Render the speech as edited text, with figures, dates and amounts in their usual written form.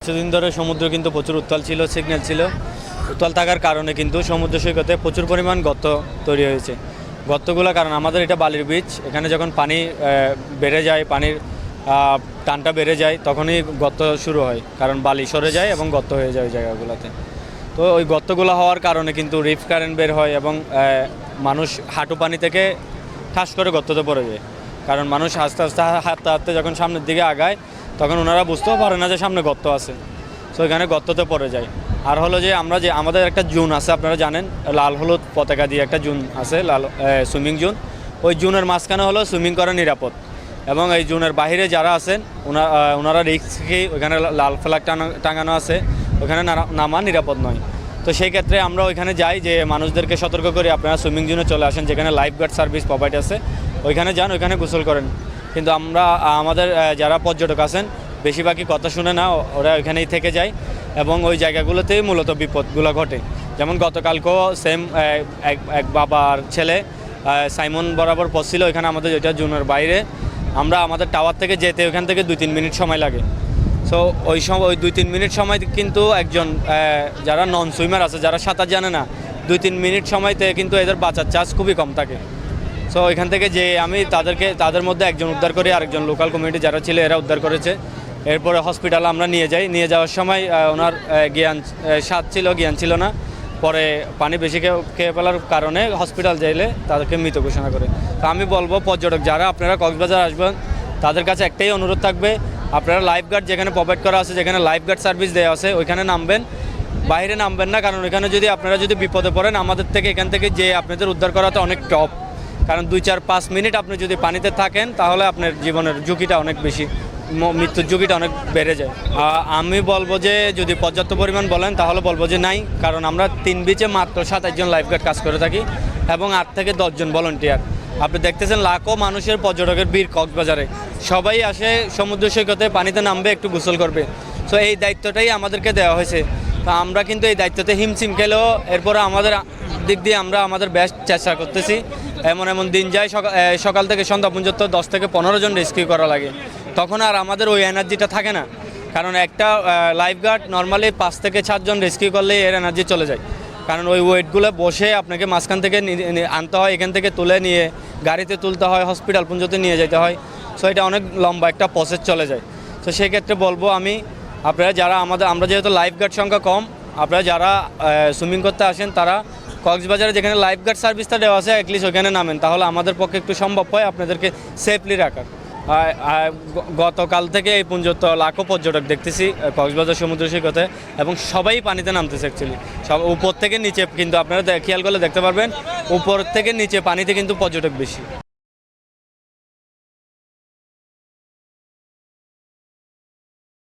কিছুদিন ধরে সমুদ্র কিন্তু প্রচুর উত্তাল ছিল, সিগন্যাল ছিল। উত্তাল থাকার কারণে কিন্তু সমুদ্র সৈকতে প্রচুর পরিমাণ গর্ত তৈরি হয়েছে। গর্তগুলোর কারণ আমাদের এটা বালির বিচ, এখানে যখন পানি বেড়ে যায়, পানির টানটা বেড়ে যায়, তখনই গর্ত শুরু হয়, কারণ বালি সরে যায় এবং গর্ত হয়ে যায় ওই জায়গাগুলোতে। তো ওই গর্তগুলো হওয়ার কারণে কিন্তু রিফ কারেন্ট বের হয় এবং মানুষ হাঁটু পানি থেকে ঠাস করে গর্ততে পড়ে যায়। কারণ মানুষ আস্তে আস্তে হাঁটতে হাঁটতে যখন সামনের দিকে আগায়, তখন ওনারা বুঝতেও পারে না যে সামনে গর্ত আছে, তো এখানে গর্ততে পড়ে যায়। আর হলো যে আমাদের একটা জোন আছে, আপনারা জানেন, লাল হলুদ পতাকা দিয়ে একটা জোন আছে, লাল সুইমিং জোন। ওই জোনের মাঝখানে হলো সুইমিং করা নিরাপদ, এবং এই জোনের বাইরে যারা আছেন ওনারা রিস্কি, ওইখানে লাল ফ্ল্যাগ টাঙানো আছে, ওইখানে নামা নিরাপদ নয়। তো সেই ক্ষেত্রে আমরা ওইখানে যাই, যে মানুষদেরকে সতর্ক করি আপনারা সুইমিং জোনে চলে আসেন, যেখানে লাইফ গার্ড সার্ভিস প্রোভাইড আছে, ওইখানে যান, ওইখানে গোসল করেন। কিন্তু আমাদের যারা পর্যটক আছেন বেশিরভাগই কথা শুনে না, ওরা ওইখানেই থেকে যায় এবং ওই জায়গাগুলোতেই মূলত বিপদগুলো ঘটে। যেমন গতকালকেও সেম এক বাবার ছেলে সাইমন বরাবর পড়ছিল ওইখানে, আমাদের যেটা জোনের বাইরে। আমরা আমাদের টাওয়ার থেকে যেতে ওইখান থেকে 2-3 মিনিট সময় লাগে। সো ওই 2-3 মিনিট সময় কিন্তু একজন যারা নন সুইমার আছে, যারা সাঁতার জানে না, 2-3 মিনিট সময়তে কিন্তু এদের বাঁচার চান্স খুবই কম থাকে। সো ওইখান থেকে যে আমি তাদের মধ্যে একজন উদ্ধার করি, আরেকজন লোকাল কমিউনিটি যারা ছিল এরা উদ্ধার করেছে। এরপরে হসপিটালে আমরা নিয়ে যাই, নিয়ে যাওয়ার সময় ওনার জ্ঞান ছিল না। পরে পানি বেশি খেয়ে ফেলার কারণে হসপিটাল যাইলে তাদেরকে মৃত ঘোষণা করে। তো আমি বলবো পর্যটক যারা আপনারা কক্সবাজার আসবেন, তাদের কাছে একটাই অনুরোধ থাকবে, আপনারা লাইফ গার্ড যেখানে প্রোভাইড করা আছে, যেখানে লাইফ গার্ড সার্ভিস দেওয়া আছে, ওইখানে নামবেন, বাইরে নামবেন না। কারণ ওইখানে আপনারা যদি বিপদে পড়েন, আমাদের থেকে এখান থেকে যে আপনাদের উদ্ধার করাতে অনেক টপ। কারণ 2-4-5 মিনিট আপনি যদি পানিতে থাকেন, তাহলে আপনার জীবনের ঝুঁকিটা অনেক বেশি, মৃত্যুর ঝুঁকিটা অনেক বেড়ে যায়। আমি বলবো যে যদি পর্যাপ্ত পরিমাণ বলেন তাহলে বলবো যে নাই, কারণ আমরা 3 বিচে মাত্র 27 জন লাইফগার্ড কাজ করে থাকি এবং 8 থেকে 10 জন ভলান্টিয়ার। আপনি দেখতেছেন লাখো মানুষের পর্যটকের ভিড় কক্সবাজারে, সবাই আসে সমুদ্র সৈকতে পানিতে নামবে, একটু গোসল করবে। সো এই দায়িত্বটাই আমাদেরকে দেওয়া হয়েছে। তো আমরা কিন্তু এই দায়িত্বতে হিমশিম খেলেও এরপরে আমাদের দিক দিয়ে আমরা আমাদের বেস্ট চেষ্টা করতেছি। এমন দিন যায় সকাল থেকে সন্ধ্যা পর্যন্ত 10 থেকে 15 জন রেস্কিউ করা লাগে, তখন আর আমাদের ওই এনার্জিটা থাকে না। কারণ একটা লাইফগার্ড নর্মালি 5 থেকে 7 জন রেস্কিউ করলে এর এনার্জি চলে যায়। কারণ ওই ওয়েটগুলো বসে আপনাকে মাঝখান থেকে আনতে হয়, এখান থেকে তুলে নিয়ে গাড়িতে তুলতে হয়, হসপিটাল পর্যন্ত নিয়ে যেতে হয়। সো এটা অনেক লম্বা একটা প্রসেস চলে যায়। তো সেই ক্ষেত্রে বলবো আমি, আপনারা যারা আমরা যেহেতু লাইফগার্ড সংখ্যা কম, আপনারা যারা সুইমিং করতে আসেন, তারা কক্সবাজারে যেখানে লাইফগার্ড সার্ভিসটা দেওয়া আছে অ্যাটলিস্ট ওখানে নামেন, তাহলে আমাদের পক্ষে একটু সম্ভব হয় আপনাদেরকে সেফলি রাখার। গতকাল থেকে এই পর্যন্ত লাখো পর্যটক দেখতেছি কক্সবাজার সমুদ্র সৈকতে, এবং সবাই পানিতে নামতেছে অ্যাকচুয়ালি, সব উপর থেকে নিচে। কিন্তু আপনারা খেয়াল করলে দেখতে পারবেন উপর থেকে নিচে পানিতে কিন্তু পর্যটক বেশি।